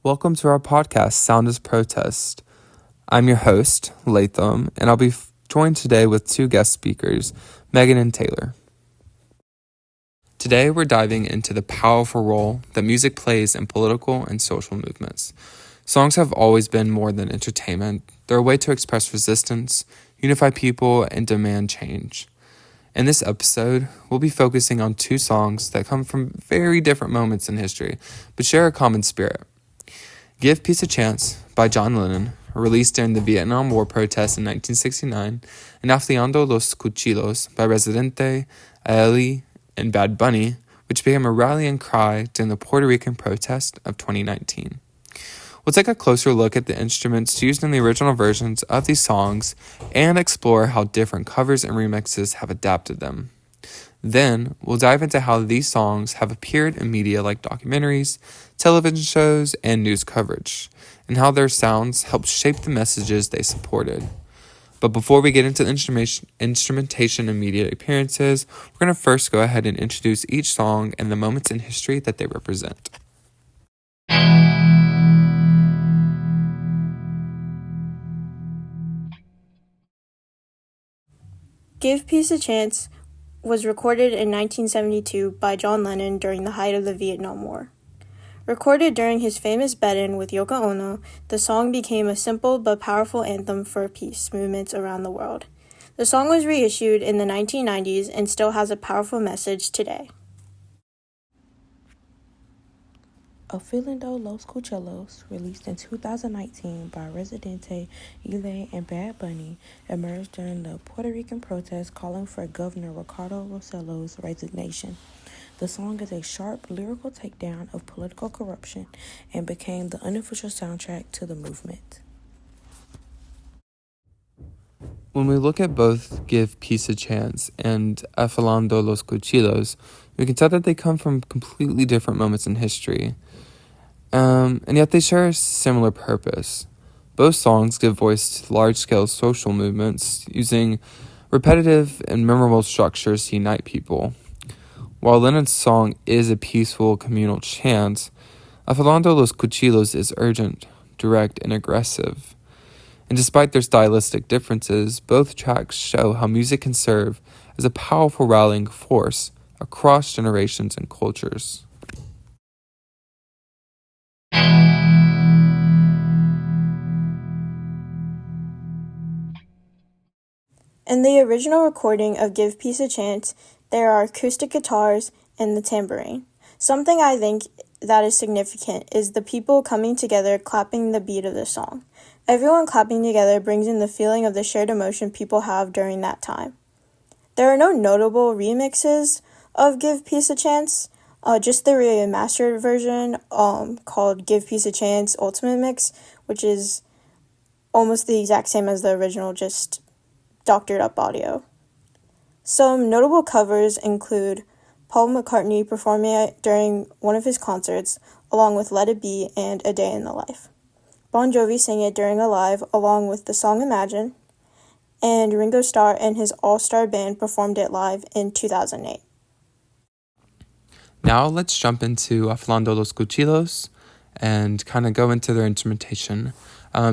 Welcome to our podcast, Sound is Protest. I'm your host, Latham, and I'll be joined today with two guest speakers, Megan and Taylor. Today we're diving into the powerful role that music plays in political and social movements. Songs have always been more than entertainment. They're a way to express resistance, unify people, and demand change. In this episode, we'll be focusing on two songs that come from very different moments in history, but share a common spirit. Give Peace a Chance by John Lennon, released during the Vietnam War protests in 1969, and Afilando los Cuchillos by Residente, Ailey, and Bad Bunny, which became a rallying cry during the Puerto Rican protest of 2019. We'll take a closer look at the instruments used in the original versions of these songs and explore how different covers and remixes have adapted them. Then, we'll dive into how these songs have appeared in media like documentaries, television shows, and news coverage, and how their sounds helped shape the messages they supported. But before we get into the instrumentation and media appearances, we're going to first go ahead and introduce each song and the moments in history that they represent. Give Peace a Chance was recorded in 1972 by John Lennon during the height of the Vietnam War. Recorded during his famous bed-in with Yoko Ono, the song became a simple but powerful anthem for peace movements around the world. The song was reissued in the 1990s and still has a powerful message today. Afilando los Cuchillos, released in 2019 by Residente, Ailey, and Bad Bunny, emerged during the Puerto Rican protests calling for Governor Ricardo Rossello's resignation. The song is a sharp lyrical takedown of political corruption and became the unofficial soundtrack to the movement. When we look at both Give Peace a Chance and Afilando los Cuchillos, we can tell that they come from completely different moments in history. And yet they share a similar purpose. Both songs give voice to large-scale social movements using repetitive and memorable structures to unite people. While Lennon's song is a peaceful communal chant, Afilando los Cuchillos is urgent, direct, and aggressive. And despite their stylistic differences, both tracks show how music can serve as a powerful rallying force across generations and cultures. In the original recording of Give Peace a Chance, there are acoustic guitars and the tambourine. Something I think that is significant is the people coming together clapping the beat of the song. Everyone clapping together brings in the feeling of the shared emotion people have during that time. There are no notable remixes of Give Peace a Chance, just the remastered version called Give Peace a Chance Ultimate Mix, which is almost the exact same as the original, just doctored up audio. Some notable covers include Paul McCartney performing it during one of his concerts, along with Let It Be and A Day in the Life. Bon Jovi sang it during a live, along with the song Imagine, and Ringo Starr and his all-star band performed it live in 2008. Now let's jump into Afilando los Cuchillos and kind of go into their instrumentation.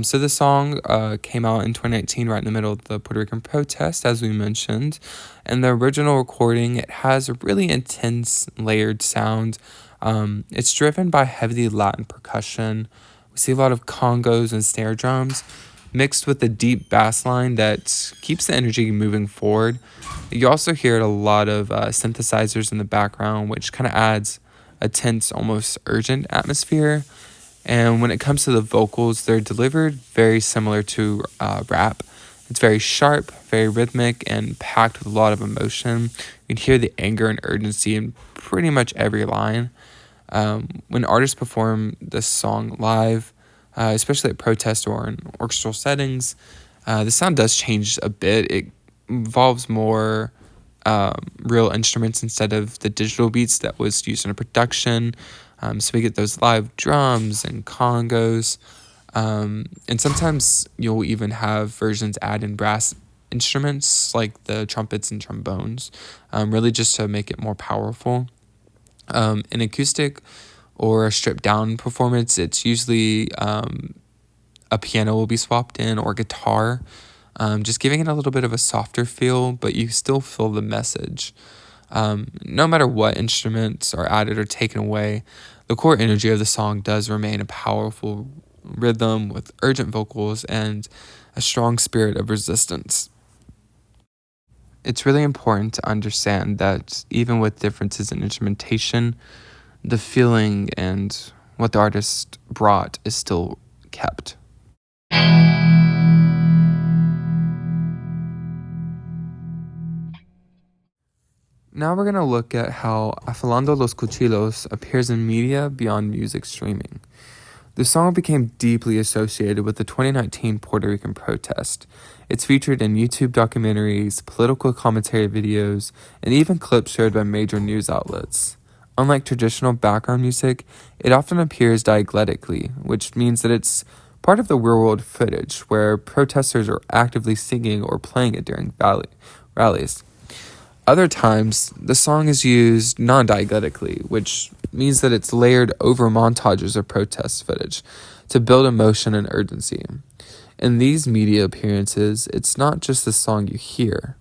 So the song came out in 2019, right in the middle of the Puerto Rican protest, as we mentioned. And the original recording, it has a really intense, layered sound. It's driven by heavy Latin percussion. We see a lot of congos and snare drums, mixed with a deep bass line that keeps the energy moving forward. You also hear a lot of synthesizers in the background, which kind of adds a tense, almost urgent atmosphere. And when it comes to the vocals, they're delivered very similar to rap. It's very sharp, very rhythmic, and packed with a lot of emotion. You can hear the anger and urgency in pretty much every line. When artists perform this song live, especially at protest or in orchestral settings, the sound does change a bit. It involves more real instruments instead of the digital beats that was used in a production. So we get those live drums and congos. And sometimes you'll even have versions add in brass instruments like the trumpets and trombones, really just to make it more powerful. An acoustic or a stripped down performance, it's usually a piano will be swapped in or guitar, just giving it a little bit of a softer feel, but you still feel the message. No matter what instruments are added or taken away, the core energy of the song does remain a powerful rhythm with urgent vocals and a strong spirit of resistance. It's really important to understand that even with differences in instrumentation, the feeling and what the artist brought is still kept. Now we're going to look at how Afilando los Cuchillos appears in media beyond music streaming. The song became deeply associated with the 2019 Puerto Rican protest. It's featured in YouTube documentaries, political commentary videos, and even clips shared by major news outlets. Unlike traditional background music, it often appears diegetically, which means that it's part of the real-world footage where protesters are actively singing or playing it during rallies. Other times, the song is used non-diegetically, which means that it's layered over montages of protest footage to build emotion and urgency. In these media appearances, it's not just the song you hear.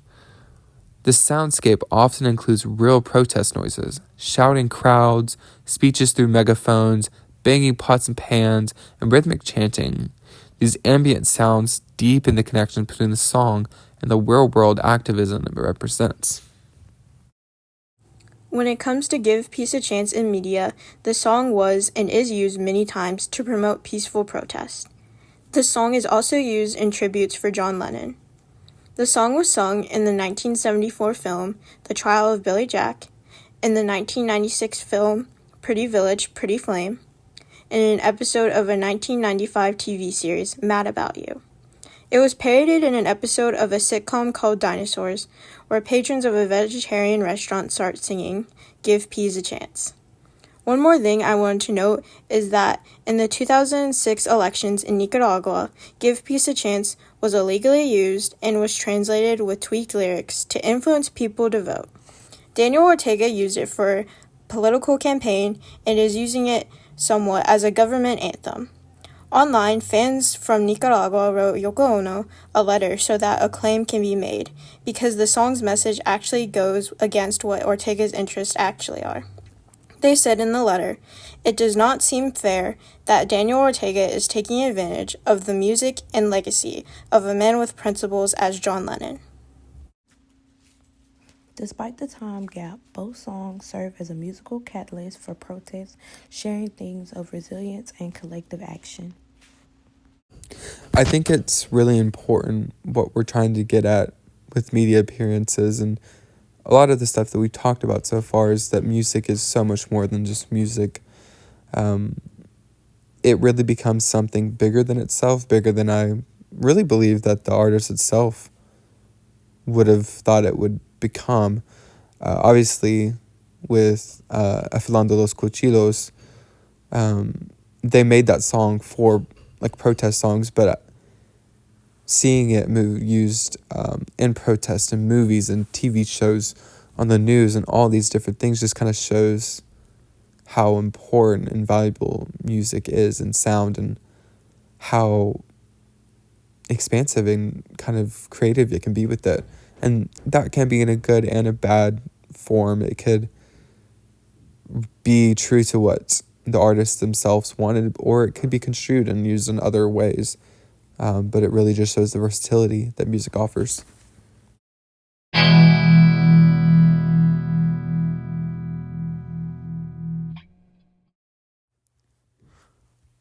The soundscape often includes real protest noises, shouting crowds, speeches through megaphones, banging pots and pans, and rhythmic chanting. These ambient sounds deepen the connection between the song and the real-world activism it represents. When it comes to give peace a chance in media, the song was and is used many times to promote peaceful protest. The song is also used in tributes for John Lennon. The song was sung in the 1974 film The Trial of Billy Jack, in the 1996 film Pretty Village, Pretty Flame, and in an episode of a 1995 TV series, Mad About You. It was parodied in an episode of a sitcom called Dinosaurs, where patrons of a vegetarian restaurant start singing, "Give Peas a Chance." One more thing I wanted to note is that in the 2006 elections in Nicaragua, "Give Peace a Chance" was illegally used and was translated with tweaked lyrics to influence people to vote. Daniel Ortega used it for a political campaign and is using it somewhat as a government anthem. Online, fans from Nicaragua wrote Yoko Ono a letter so that a claim can be made, because the song's message actually goes against what Ortega's interests actually are. They said in the letter, "It does not seem fair that Daniel Ortega is taking advantage of the music and legacy of a man with principles as John Lennon." Despite the time gap, both songs serve as a musical catalyst for protest, sharing themes of resilience and collective action. I think it's really important what we're trying to get at with media appearances, and a lot of the stuff that we talked about so far is that music is so much more than just music. It really becomes something bigger than itself, bigger than I really believe that the artist itself would have thought it would become. Obviously, with Afilando los Cuchillos, they made that song for like protest songs, but seeing it used in protest in movies and TV shows on the news and all these different things just kind of shows how important and valuable music is and sound, and how expansive and kind of creative it can be with it. And that can be in a good and a bad form. It could be true to what the artists themselves wanted, or it could be construed and used in other ways. But it really just shows the versatility that music offers.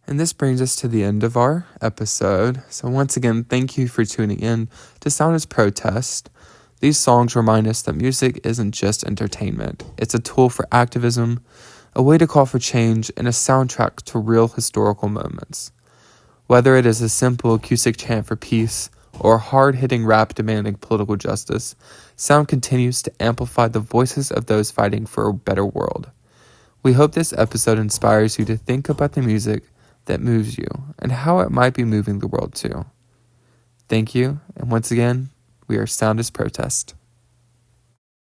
And this brings us to the end of our episode. So once again, thank you for tuning in to Sound as Protest. These songs remind us that music isn't just entertainment. It's a tool for activism, a way to call for change, and a soundtrack to real historical moments. Whether it is a simple acoustic chant for peace or a hard-hitting rap demanding political justice, sound continues to amplify the voices of those fighting for a better world. We hope this episode inspires you to think about the music that moves you and how it might be moving the world too. Thank you, and once again, We are sound as protest.